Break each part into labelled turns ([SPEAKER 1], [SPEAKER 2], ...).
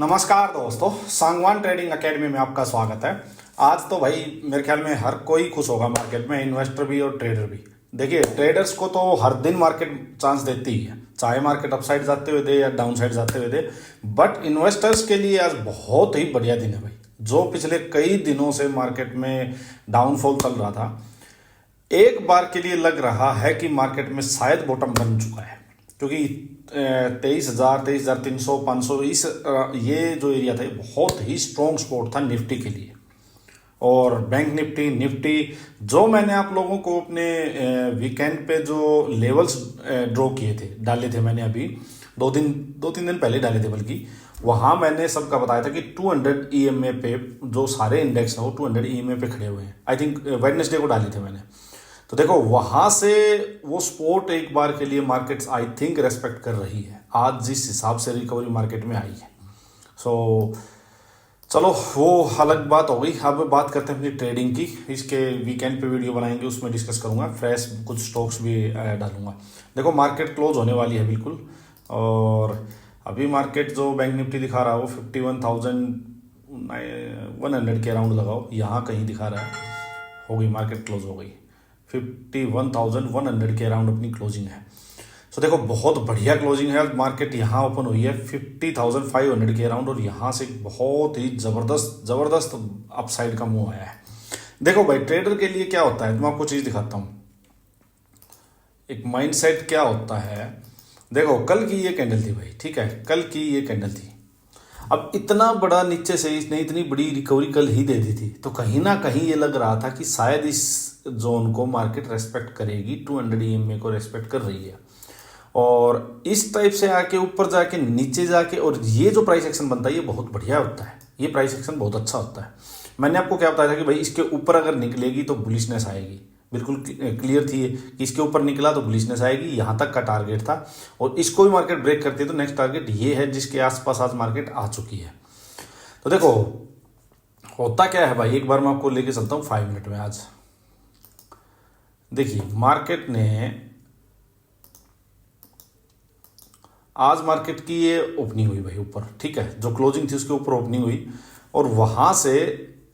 [SPEAKER 1] नमस्कार दोस्तों, Sangwan trading academy में आपका स्वागत है। आज तो भाई मेरे ख्याल में हर कोई खुश होगा मार्केट में, इन्वेस्टर भी और ट्रेडर भी। देखिए, ट्रेडर्स को तो हर दिन मार्केट चांस देती ही है, चाहे मार्केट अपसाइड जाते हुए दे या डाउन साइड जाते हुए दे। बट इन्वेस्टर्स के लिए आज बहुत ही बढ़िया दिन है भाई। जो पिछले कई दिनों से मार्केट में डाउनफॉल चल रहा था, एक बार के लिए लग रहा है कि मार्केट में शायद बॉटम बन चुका है। क्योंकि 23,300, 500 ये जो एरिया था, ये बहुत ही स्ट्रॉन्ग सपोर्ट था निफ्टी के लिए। और बैंक निफ्टी जो मैंने आप लोगों को अपने वीकेंड पे जो लेवल्स ड्रॉ किए थे, डाले थे मैंने अभी दो तीन दिन पहले डाले थे, बल्कि वहां मैंने सबका बताया था कि 200 EMA पे जो सारे इंडेक्स है वो 200 EMA पे खड़े हुए हैं। आई थिंक वेडनेसडे को डाले थे मैंने। तो देखो, वहां से वो सपोर्ट एक बार के लिए मार्केट्स आई थिंक रेस्पेक्ट कर रही है आज जिस हिसाब से रिकवरी मार्केट में आई है। सो चलो, वो अलग बात हो गई। अब बात करते हैं अपनी ट्रेडिंग की। इसके वीकेंड पे वीडियो बनाएंगे, उसमें डिस्कस करूंगा, फ्रेश कुछ स्टॉक्स भी डालूंगा। देखो, मार्केट क्लोज होने वाली है बिल्कुल। और अभी मार्केट जो बैंक निफ्टी दिखा रहा है वो 51,100 के अराउंड लगाओ, यहाँ कहीं दिखा रहा है। हो गई मार्केट क्लोज, हो गई 51,100 के अराउंड अपनी क्लोजिंग है। सो देखो, बहुत बढ़िया क्लोजिंग है। मार्केट यहाँ ओपन हुई है 50,500 के अराउंड, और यहाँ से बहुत ही जबरदस्त अपसाइड का मूव आया है। देखो भाई, ट्रेडर के लिए क्या होता है, मैं आपको चीज दिखाता हूँ। एक माइंडसेट क्या होता है। देखो, कल की ये कैंडल थी भाई, ठीक है, कल की ये कैंडल थी। अब इतना बड़ा नीचे से इसने इतनी बड़ी रिकवरी कल ही दे दी थी, तो कहीं ना कहीं ये लग रहा था कि शायद इस जोन को मार्केट रेस्पेक्ट करेगी, 200 EMA को रेस्पेक्ट कर रही है। और इस टाइप से आके ऊपर जाके नीचे जाके, और ये जो प्राइस एक्शन बनता है ये बहुत बढ़िया होता है, ये प्राइस एक्शन बहुत अच्छा होता है। मैंने आपको क्या बताया था कि भाई इसके ऊपर अगर निकलेगी तो बुलिशनेस आएगी, बिल्कुल क्लियर थी कि इसके ऊपर निकला तो बुलिशनेस आएगी, यहां तक का टारगेट था। और इसको भी मार्केट ब्रेक करती है तो नेक्स्ट टारगेट ये है जिसके आसपास आज मार्केट आ चुकी है। तो देखो, होता क्या है भाई, एक बार मैं आपको लेके चलता हूं 5 मिनट में। आज देखिए, आज मार्केट की ये ओपनिंग हुई भाई ऊपर, ठीक है, जो क्लोजिंग थी उसके ऊपर ओपनिंग हुई, और वहां से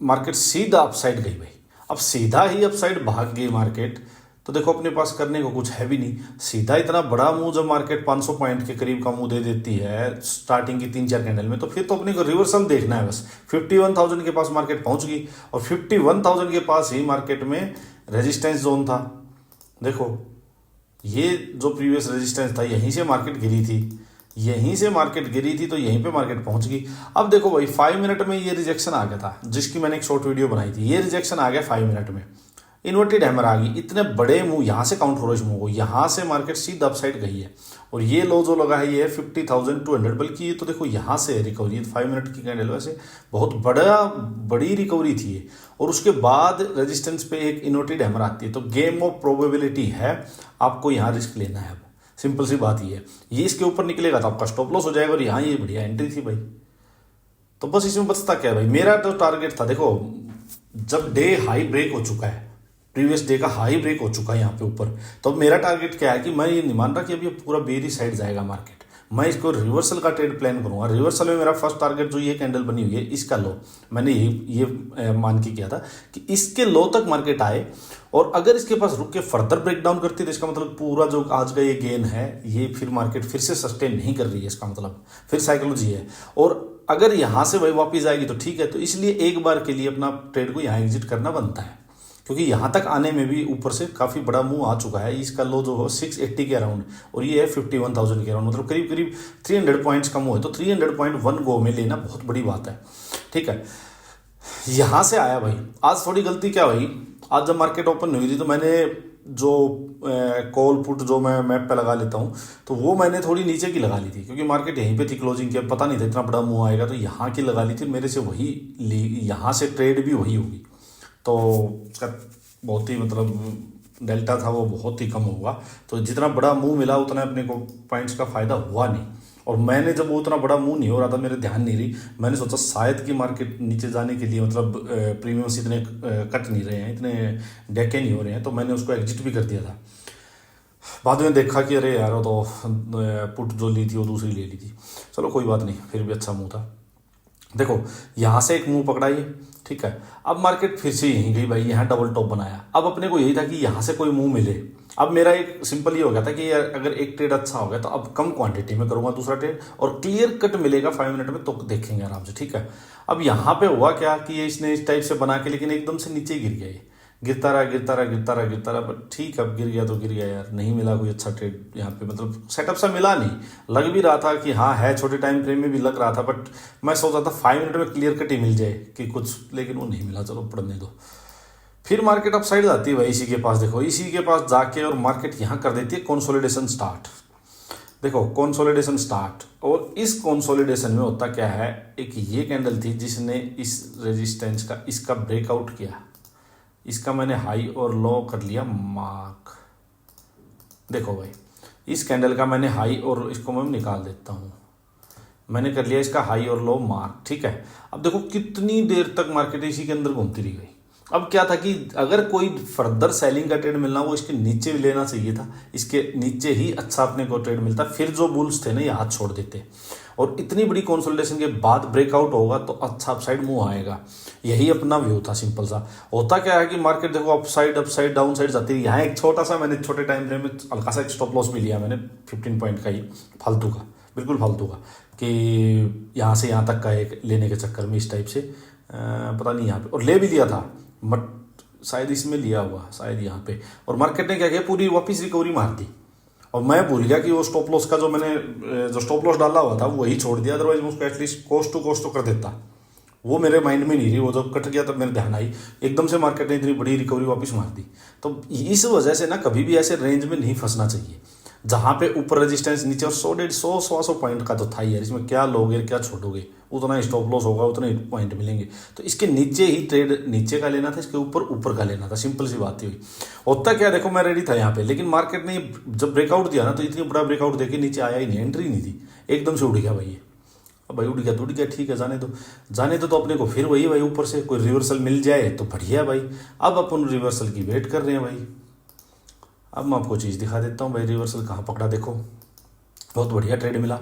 [SPEAKER 1] मार्केट सीधा अपसाइड गई भाई। अब सीधा ही अपसाइड भाग गई मार्केट, तो देखो अपने पास करने को कुछ है भी नहीं। सीधा इतना बड़ा मूव जब मार्केट 500 पॉइंट के करीब का मूव दे देती है स्टार्टिंग की 3-4 कैंडल में, तो फिर तो अपने को रिवर्सल देखना है बस। 51,000 के पास मार्केट पहुंच गई, और 51,000 के पास ही मार्केट में रेजिस्टेंस जोन था। देखो, ये जो प्रीवियस रेजिस्टेंस था, यहीं से मार्केट गिरी थी, तो यहीं पे मार्केट पहुंच गई। अब देखो भाई, 5 मिनट में ये रिजेक्शन आ गया था, जिसकी मैंने एक शॉर्ट वीडियो बनाई थी। ये रिजेक्शन आ गया 5 मिनट में, इन्वर्टेड हैमर आ गई, इतने बड़े मूव यहाँ से काउंट हो रहे मूव को, यहाँ से मार्केट सीधा अपसाइड गई है। और ये लो जो लगा है ये है 50,200, बल्कि ये तो देखो यहाँ से रिकवरी 5 मिनट की कैंडल, वैसे बहुत बड़ी रिकवरी थी ये। और उसके बाद रेजिस्टेंस पे एक इन्वर्टेड हैमर आती है, तो गेम ऑफ प्रोबेबिलिटी है, आपको यहाँ रिस्क लेना है। अब सिंपल सी बात ये है, ये इसके ऊपर निकलेगा तो आपका स्टॉप लॉस हो जाएगा, और यहाँ ये बढ़िया एंट्री थी भाई। तो बस इसमें बचता क्या है भाई, मेरा तो टारगेट था, देखो जब डे हाई ब्रेक हो चुका है, प्रीवियस डे का हाई ब्रेक हो चुका है यहाँ पे ऊपर, तो अब मेरा टारगेट क्या है कि मैं ये नहीं मान रहा कि अभी पूरा बेरी साइड जाएगा मार्केट, मैं इसको रिवर्सल का ट्रेड प्लान करूंगा। रिवर्सल में मेरा फर्स्ट टारगेट जो ये कैंडल बनी हुई है, इसका लो, मैंने ये मान के किया था कि इसके लो तक मार्केट आए, और अगर इसके पास रुक के फर्दर ब्रेकडाउन करती है तो इसका मतलब पूरा जो आज का ये गेन है, ये फिर मार्केट फिर से सस्टेन नहीं कर रही है, इसका मतलब फिर साइकोलॉजी है। और अगर यहां से वही वापिस आएगी तो ठीक है। तो इसलिए एक बार के लिए अपना ट्रेड को यहाँ एग्जिट करना बनता है, क्योंकि यहां तक आने में भी ऊपर से काफी बड़ा मूव आ चुका है। इसका लो जो हो 680 के अराउंड, और ये है 51,000 के अराउंड, मतलब करीब करीब 300 पॉइंट्स का मूव है। तो 300 पॉइंट वन गो में लेना बहुत बड़ी बात है, ठीक है। यहां से आया भाई, आज थोड़ी गलती क्या हुई, आज जब मार्केट ओपन हुई थी तो मैंने जो कॉल पुट जो मैं मैप पे लगा लेता हूं, तो वो मैंने थोड़ी नीचे की लगा ली थी, क्योंकि मार्केट यहीं पे थी क्लोजिंग के, पता नहीं था इतना बड़ा मूव आएगा, तो यहाँ की लगा ली थी मेरे से, वही ली, यहाँ से ट्रेड भी वही होगी। तो उसका बहुत ही मतलब डेल्टा था वो बहुत ही कम होगा। तो जितना बड़ा मूव मिला उतना अपने को पॉइंट्स का फायदा हुआ नहीं। और मैंने जब वो उतना बड़ा मूव नहीं हो रहा था, मेरे ध्यान नहीं रही, मैंने सोचा शायद कि मार्केट नीचे जाने के लिए मतलब प्रीमियम्स इतने कट नहीं रहे हैं, इतने डेके नहीं हो रहे हैं, तो मैंने उसको एग्जिट भी कर दिया था। बाद में देखा कि अरे यार, वो तो पुट जो ली थी वो दूसरी ले ली थी। चलो कोई बात नहीं, फिर भी अच्छा मूव था। देखो यहाँ से एक मुंह पकड़ा ये, ठीक है। अब मार्केट फिर से यहीं गई भाई, यहाँ डबल टॉप बनाया। अब अपने को यही था कि यहाँ से कोई मुंह मिले। अब मेरा एक सिंपल ये हो गया था कि यार अगर एक ट्रेड अच्छा हो गया तो अब कम क्वांटिटी में करूंगा दूसरा ट्रेड, और क्लियर कट मिलेगा 5 मिनट में तो देखेंगे आराम से, ठीक है। अब यहाँ पे हुआ क्या कि ये इसने इस टाइप से बना के लेकिन एकदम से नीचे गिर गया, ये गिरता रहा गिरता रहा गिरता रहा गिरता रहा, पर ठीक, अब गिर गया तो गिर गया यार, नहीं मिला कोई अच्छा ट्रेड यहाँ पे, मतलब सेटअप सा मिला नहीं। लग भी रहा था कि हाँ है, छोटे टाइम फ्रेम में भी लग रहा था, बट मैं सोचा था 5 मिनट में क्लियर कट ही मिल जाए कि कुछ, लेकिन वो नहीं मिला, चलो पढ़ने दो। फिर मार्केट अप साइड जाती है भाई इसी के पास, देखो इसी के पास जाके, और मार्केट यहाँ कर देती है कंसोलिडेशन स्टार्ट। देखो कंसोलिडेशन स्टार्ट, और इस कंसोलिडेशन में होता क्या है, एक ये कैंडल थी जिसने इस रेजिस्टेंस का, इसका ब्रेकआउट किया, इसका मैंने हाई और लो कर लिया मार्क। देखो भाई इस कैंडल का मैंने हाई, और इसको मैं निकाल देता हूँ, मैंने कर लिया इसका हाई और लो मार्क, ठीक है। अब देखो कितनी देर तक मार्केट इसी के अंदर घूमती रही गई। अब क्या था कि अगर कोई फर्दर सेलिंग का ट्रेड मिलना वो इसके नीचे भी लेना चाहिए था, इसके नीचे ही अच्छा अपने को ट्रेड मिलता, फिर जो बुल्स थे ना ये हाथ छोड़ देते, और इतनी बड़ी कंसोलिडेशन के बाद ब्रेकआउट होगा तो अच्छा अपसाइड मूव आएगा। यही अपना व्यू था, सिंपल सा। होता क्या है कि मार्केट देखो अपसाइड डाउन साइड जाती है। यहाँ एक छोटा सा मैंने छोटे टाइम फ्रेम में हल्का सा एक स्टॉप लॉस भी लिया मैंने 15 पॉइंट का ही, फालतू का, बिल्कुल फालतू का, कि यहाँ से यहाँ तक का एक लेने के चक्कर में इस टाइप से, पता नहीं यहाँ पे, और ले भी लिया था बट शायद इसमें लिया हुआ, शायद यहाँ पे, और मार्केट ने क्या किया, पूरी वापस रिकवरी मार दी। और मैं भूल गया कि वो स्टॉप लॉस का जो मैंने जो स्टॉप लॉस डाला हुआ था वही छोड़ दिया, अदरवाइज मैं उसको एटलीस्ट कोस्ट टू कर देता। वो मेरे माइंड में नहीं रही, वो जब कट गया तब मेरे ध्यान आई, एकदम से मार्केट ने इतनी बड़ी रिकवरी वापस मार दी। तो इस वजह से ना कभी भी ऐसे रेंज में नहीं फंसना चाहिए जहाँ पे ऊपर रेजिस्टेंस नीचे, और 100-150 पॉइंट का तो था यार, इसमें क्या लोगे क्या छोड़ोगे, उतना स्टॉप लॉस होगा उतने पॉइंट मिलेंगे। तो इसके नीचे ही ट्रेड नीचे का लेना था, इसके ऊपर का लेना था, सिंपल सी बात ही हुई। होता क्या, देखो मैं रेडी था यहाँ पे, लेकिन मार्केट ने जब ब्रेकआउट दिया ना तो इतनी बड़ा ब्रेकआउट देके नीचे आया ही नहीं, एंट्री नहीं थी, एकदम से उड़ गया भाई। अब भाई उड़ गया तो उड़ गया, ठीक है, जाने दो तो अपने को फिर वही भाई, ऊपर से कोई रिवर्सल मिल जाए तो बढ़िया भाई। अब अपन रिवर्सल की वेट कर रहे हैं भाई। अब मैं आपको चीज़ दिखा देता हूँ भाई, रिवर्सल कहाँ पकड़ा, देखो बहुत बढ़िया ट्रेड मिला।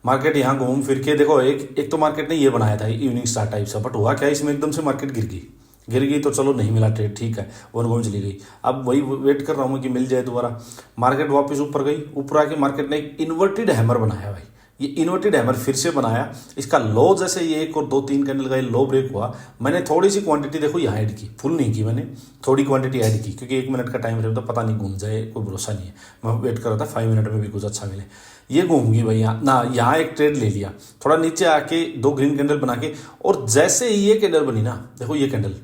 [SPEAKER 1] मार्केट यहाँ घूम फिर के देखो, एक तो मार्केट ने ये बनाया था इवनिंग स्टार टाइप सा, बट हुआ क्या, इसमें एकदम से मार्केट गिर गई तो चलो नहीं मिला ट्रेड, ठीक है, वन घूम चली गई। अब वही वेट कर रहा हूँ कि मिल जाए दोबारा। मार्केट वापस ऊपर गई, ऊपर आके मार्केट ने एक इन्वर्टेड हैमर बनाया भाई, ये इन्वर्टेड हैमर फिर से बनाया। इसका लो जैसे ये 1 और 2 3 कैंडल का ये लो ब्रेक हुआ, मैंने थोड़ी सी क्वांटिटी देखो यहाँ ऐड की, फुल नहीं की मैंने, थोड़ी क्वांटिटी ऐड की, क्योंकि 1 मिनट का टाइम फ्रेम था, पता नहीं घूम जाए, कोई भरोसा नहीं है। मैं वेट कर रहा था 5 मिनट में भी कुछ अच्छा मिले। ये घूम गई भाई यहाँ ना, यहाँ एक ट्रेड ले लिया, थोड़ा नीचे आके 2 ग्रीन कैंडल बना के, और जैसे ही ये कैंडल बनी ना, देखो ये कैंडल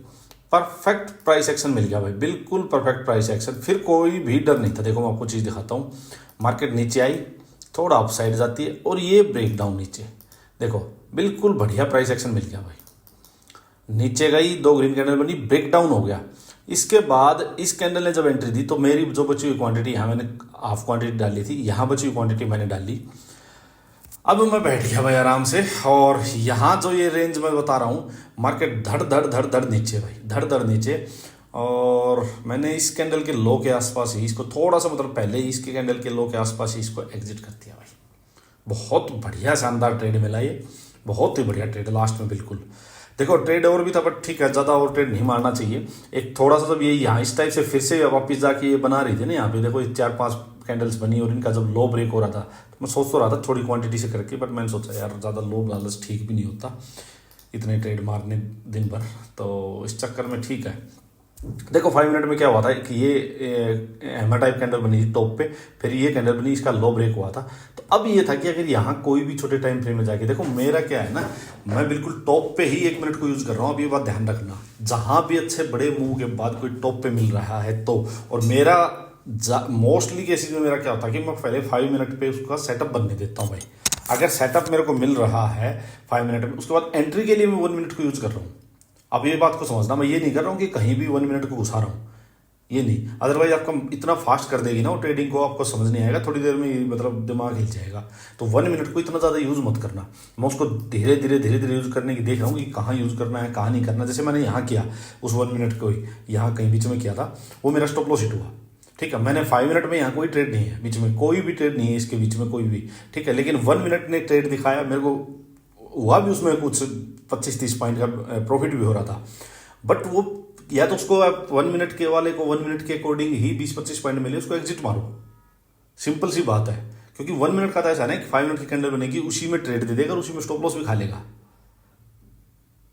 [SPEAKER 1] परफेक्ट प्राइस एक्शन मिल गया भाई, बिल्कुल परफेक्ट प्राइस एक्शन, फिर कोई भी डर नहीं था। देखो मैं आपको चीज़ दिखाता हूँ, मार्केट नीचे आई, थोड़ा अप साइड जाती है, और ये ब्रेक डाउन नीचे, देखो बिल्कुल बढ़िया प्राइस एक्शन मिल गया भाई। नीचे गई, 2 ग्रीन कैंडल बनी, ब्रेक डाउन हो गया। इसके बाद इस कैंडल ने जब एंट्री दी तो मेरी जो बची हुई क्वांटिटी, यहाँ मैंने हाफ क्वांटिटी डाली थी, यहाँ बची हुई क्वांटिटी मैंने डाली। अब मैं बैठ गया भाई आराम से, और यहाँ जो ये रेंज मैं बता रहा हूँ, मार्केट धड़ नीचे भाई, धड़ नीचे, और मैंने इस कैंडल के लो के आसपास ही इसको थोड़ा सा, मतलब पहले ही इसके कैंडल के लो के आसपास ही इसको एग्जिट कर दिया भाई। बहुत बढ़िया शानदार ट्रेड मिला ये, बहुत ही बढ़िया ट्रेड लास्ट में, बिल्कुल। देखो ट्रेड और भी था, बट ठीक है, ज़्यादा और ट्रेड नहीं मारना चाहिए। एक थोड़ा सा जब ये यहाँ इस टाइप से फिर से वापस जाके ये बना रही थी ना, यहाँ पे देखो 4-5 कैंडल्स बनी, और इनका जब लो ब्रेक हो रहा था तो मैं सोच तो रहा था थोड़ी क्वांटिटी से करके, बट मैंने सोचा यार ज़्यादा लो लालच ठीक भी नहीं होता इतने ट्रेड मारने दिन भर, तो इस चक्कर में ठीक है। देखो 5 मिनट में क्या हुआ था कि ये हैमर टाइप कैंडल बनी थी टॉप पे, फिर ये कैंडल बनी, इसका लो ब्रेक हुआ था। तो अब ये था कि अगर यहाँ कोई भी छोटे टाइम फ्रेम में जाके, देखो मेरा क्या है ना, मैं बिल्कुल टॉप पे ही 1 मिनट को यूज कर रहा हूँ। अब ये बात ध्यान रखना, जहां भी अच्छे बड़े मूव के बाद कोई टॉप पे मिल रहा है तो, और मेरा मोस्टली केसेज में मेरा क्या होता है कि मैं पहले 5 मिनट पे उसका सेटअप बनने देता हूँ भाई। अगर सेटअप मेरे को मिल रहा है 5 मिनट में, उसके बाद एंट्री के लिए मैं 1 मिनट को यूज कर रहा हूँ। अब ये बात को समझना, मैं ये नहीं कर रहा हूँ कि कहीं भी 1 मिनट को घुसा रहा हूँ, ये नहीं, अदरवाइज आपका इतना फास्ट कर देगी ना वो ट्रेडिंग को, आपको समझ नहीं आएगा, थोड़ी देर में मतलब दिमाग हिल जाएगा। तो 1 मिनट को इतना ज़्यादा यूज़ मत करना। मैं उसको धीरे धीरे यूज़ करने की देख रहा हूँ कि कहाँ यूज़ करना है कहाँ नहीं करना। जैसे मैंने यहाँ किया, उस 1 मिनट को ही यहाँ कहीं बीच में किया था, वो मेरा स्टॉप लॉस हिट हुआ, ठीक है। मैंने 5 मिनट में यहाँ कोई ट्रेड नहीं है, बीच में कोई भी ट्रेड नहीं है इसके बीच में कोई भी, ठीक है। लेकिन 1 मिनट ने ट्रेड दिखाया मेरे को, हुआ भी उसमें कुछ 25-30 पॉइंट का प्रॉफिट भी हो रहा था, बट वो या तो उसको आप 1 मिनट के वाले को 1 मिनट के अकॉर्डिंग ही 20-25 पॉइंट मिले, उसको एग्जिट मारो, सिंपल सी बात है। क्योंकि 1 मिनट का तो ऐसा है कि 5 मिनट की कैंडल बनेगी, उसी में ट्रेड दे देगा और उसी में स्टॉप लॉस भी खा लेगा।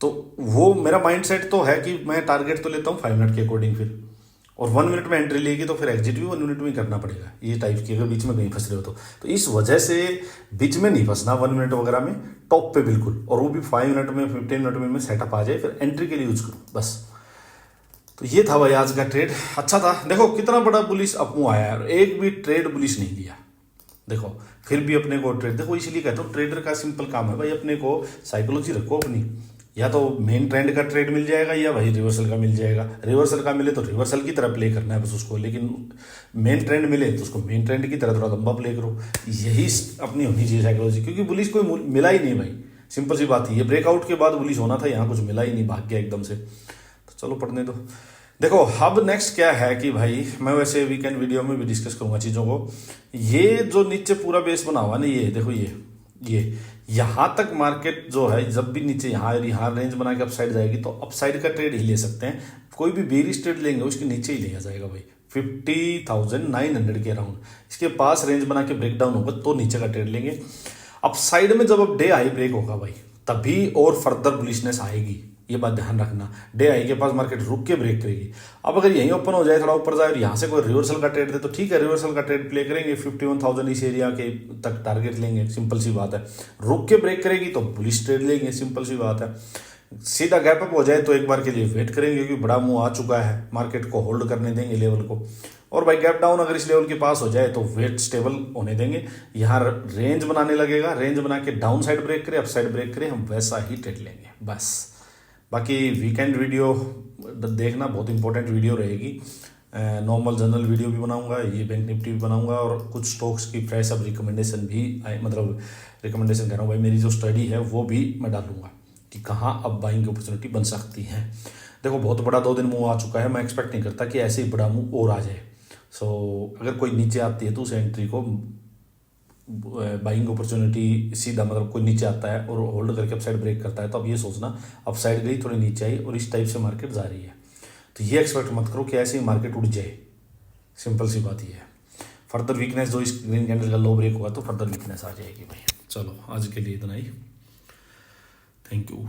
[SPEAKER 1] तो वो मेरा माइंड सेट तो है कि मैं टारगेट तो लेता हूँ 5 मिनट के अकॉर्डिंग फिर, और 1 मिनट में एंट्री लेगी तो फिर एग्जिट भी 1 मिनट में ही करना पड़ेगा, ये टाइप की, अगर बीच में कहीं फंस रहे हो तो इस वजह से बीच में नहीं फंसना 1 मिनट वगैरह में, टॉप पे बिल्कुल, और वो भी 5 मिनट में 15 मिनट में सेटअप आ जाए, फिर एंट्री के लिए यूज करो बस। तो ये था भाई आज का ट्रेड, अच्छा था। देखो कितना बड़ा बुलिश अपमूव आया है, एक भी ट्रेड बुलिश नहीं लिया, देखो फिर भी अपने को ट्रेड, देखो इसलिए कहता हूँ ट्रेडर का सिंपल काम है भाई, अपने को साइकोलॉजी रखो अपनी, या तो मेन ट्रेंड का ट्रेड मिल जाएगा या भाई रिवर्सल का मिल जाएगा, रिवर्सल का मिले तो रिवर्सल की तरह प्ले करना है बस उसको, लेकिन मेन ट्रेंड मिले तो उसको मेन ट्रेंड की तरह थोड़ा लंबा प्ले करो, यही अपनी होनी चाहिए साइकोलॉजी। क्योंकि बुलिश कोई मिला ही नहीं भाई, सिंपल सी बात है, ये ब्रेकआउट के बाद बुलिश होना था, यहाँ कुछ मिला ही नहीं, भाग गया एकदम से। तो चलो पढ़ने दो। देखो अब नेक्स्ट क्या है कि भाई मैं वैसे वीकेंड वीडियो में भी डिस्कस करूंगा चीज़ों को, ये जो नीचे पूरा बेस बना हुआ ना, ये देखो ये यहाँ तक मार्केट जो है, जब भी नीचे यहाँ रेंज बना के अपसाइड जाएगी तो अपसाइड का ट्रेड ही ले सकते हैं, कोई भी बेरिश ट्रेड लेंगे उसके नीचे ही लिया जाएगा भाई 50,900 के अराउंड, इसके पास रेंज बना के ब्रेक डाउन होगा तो नीचे का ट्रेड लेंगे। अपसाइड में जब अब डे हाई ब्रेक होगा भाई तभी और फर्दर बुलिशनेस आएगी, ये बात ध्यान रखना। डे हाई के पास मार्केट रुक के ब्रेक करेगी, अब अगर यहीं ओपन हो जाए, थोड़ा ऊपर जाए और यहाँ से कोई रिवर्सल का ट्रेड दे तो ठीक है, रिवर्सल का ट्रेड प्ले करेंगे, 51,000 इस एरिया के तक टारगेट लेंगे, सिंपल सी बात है। रुक के ब्रेक करेगी तो बुलिश ट्रेड लेंगे, सिंपल सी बात है। सीधा गैप अप हो जाए तो एक बार के लिए वेट करेंगे, क्योंकि बड़ा मुंह आ चुका है, मार्केट को होल्ड करने देंगे लेवल को, और भाई गैप डाउन अगर इस लेवल के पास हो जाए तो वेट स्टेबल होने देंगे, यहाँ रेंज बनाने लगेगा, रेंज बना के डाउन साइड ब्रेक करे, अप साइड ब्रेक करे, हम वैसा ही ट्रेड लेंगे बस। बाकी वीकेंड वीडियो देखना, बहुत इंपॉर्टेंट वीडियो रहेगी, नॉर्मल जनरल वीडियो भी बनाऊंगा, ये बैंक निफ्टी भी बनाऊंगा, और कुछ स्टॉक्स की फ्रेश अब रिकमेंडेशन भी मतलब रिकमेंडेशन कह रहा हूँ भाई, मेरी जो स्टडी है वो भी मैं डालूंगा कि कहाँ अब बाइंग की अपॉर्चुनिटी बन सकती है। देखो बहुत बड़ा 2 दिन मुंह आ चुका है, मैं एक्सपेक्ट नहीं करता कि ऐसे ही बड़ा मुंह और आ जाए। सो अगर कोई नीचे आती है तो उस एंट्री को बाइंग अपॉर्चुनिटी सीधा, मतलब कोई नीचे आता है और होल्ड करके अपसाइड ब्रेक करता है तो अब ये सोचना अपसाइड गई, थोड़ी नीचे आई और इस टाइप से मार्केट जा रही है, तो ये एक्सपेक्ट मत करो कि ऐसे ही मार्केट उड़ जाए, सिंपल सी बात ये है। फर्दर वीकनेस जो इस ग्रीन कैंडल का लो ब्रेक हुआ तो फर्दर वीकनेस आ जाएगी भाई। चलो आज के लिए इतना ही, थैंक यू।